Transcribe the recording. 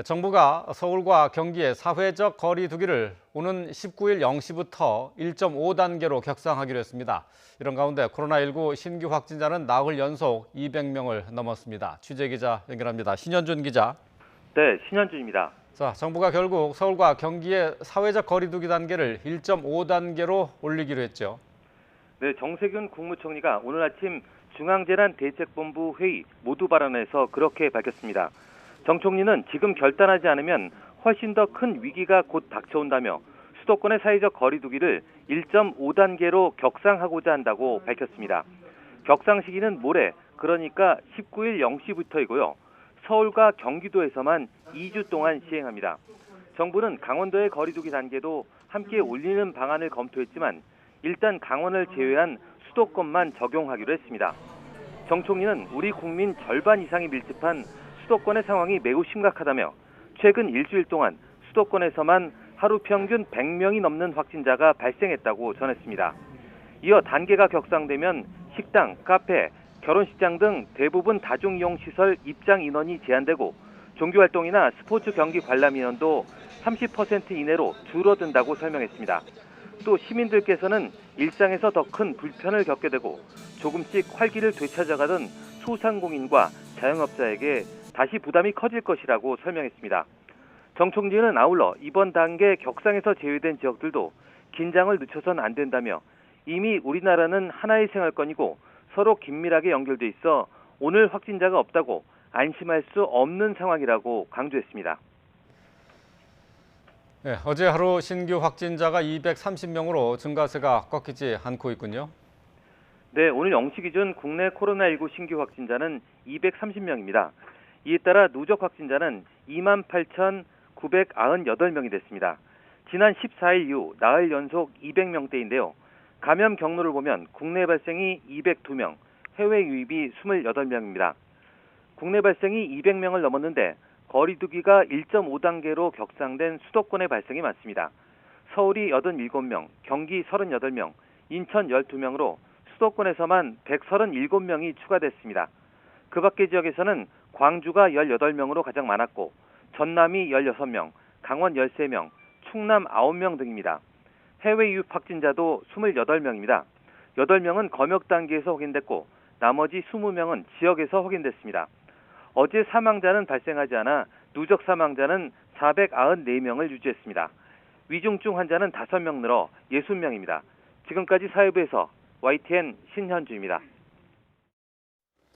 정부가 서울과 경기의 사회적 거리 두기를 오는 19일 0시부터 1.5단계로 격상하기로 했습니다. 이런 가운데 코로나19 신규 확진자는 나흘 연속 200명을 넘었습니다. 취재기자 연결합니다. 신현준 기자. 네, 신현준입니다. 자, 정부가 결국 서울과 경기의 사회적 거리 두기 단계를 1.5단계로 올리기로 했죠. 네, 정세균 국무총리가 오늘 아침 중앙재난대책본부 회의 모두 발언에서 그렇게 밝혔습니다. 정 총리는 지금 결단하지 않으면 훨씬 더 큰 위기가 곧 닥쳐온다며 수도권의 사회적 거리 두기를 1.5단계로 격상하고자 한다고 밝혔습니다. 격상 시기는 모레, 그러니까 19일 0시부터이고요. 서울과 경기도에서만 2주 동안 시행합니다. 정부는 강원도의 거리 두기 단계도 함께 올리는 방안을 검토했지만 일단 강원을 제외한 수도권만 적용하기로 했습니다. 정 총리는 우리 국민 절반 이상이 밀집한 수도권의 상황이 매우 심각하다며 최근 일주일 동안 수도권에서만 하루 평균 100명이 넘는 확진자가 발생했다고 전했습니다. 이어 단계가 격상되면 식당, 카페, 결혼식장 등 대부분 다중이용시설 입장 인원이 제한되고 종교활동이나 스포츠 경기 관람 인원도 30% 이내로 줄어든다고 설명했습니다. 또 시민들께서는 일상에서 더 큰 불편을 겪게 되고 조금씩 활기를 되찾아가던 소상공인과 자영업자에게 다시 부담이 커질 것이라고 설명했습니다. 정 총리는 아울러 이번 단계 격상에서 제외된 지역들도 긴장을 늦춰선 안 된다며 이미 우리나라는 하나의 생활권이고 서로 긴밀하게 연결돼 있어 오늘 확진자가 없다고 안심할 수 없는 상황이라고 강조했습니다. 네, 어제 하루 신규 확진자가 230명으로 증가세가 꺾이지 않고 있군요. 네, 오늘 0시 기준 국내 코로나19 신규 확진자는 230명입니다. 이에 따라 누적 확진자는 28,998명이 됐습니다. 지난 14일 이후 나흘 연속 200명대인데요. 감염 경로를 보면 국내 발생이 202명, 해외 유입이 28명입니다. 국내 발생이 200명을 넘었는데 거리 두기가 1.5단계로 격상된 수도권의 발생이 많습니다. 서울이 87명, 경기 38명, 인천 12명으로 수도권에서만 137명이 추가됐습니다. 그 밖의 지역에서는 광주가 18명으로 가장 많았고 전남이 16명, 강원 13명, 충남 9명 등입니다. 해외 유입 확진자도 28명입니다. 8명은 검역 단계에서 확인됐고 나머지 20명은 지역에서 확인됐습니다. 어제 사망자는 발생하지 않아 누적 사망자는 494명을 유지했습니다. 위중증 환자는 5명 늘어 60명입니다. 지금까지 사회부에서 YTN 신현주입니다.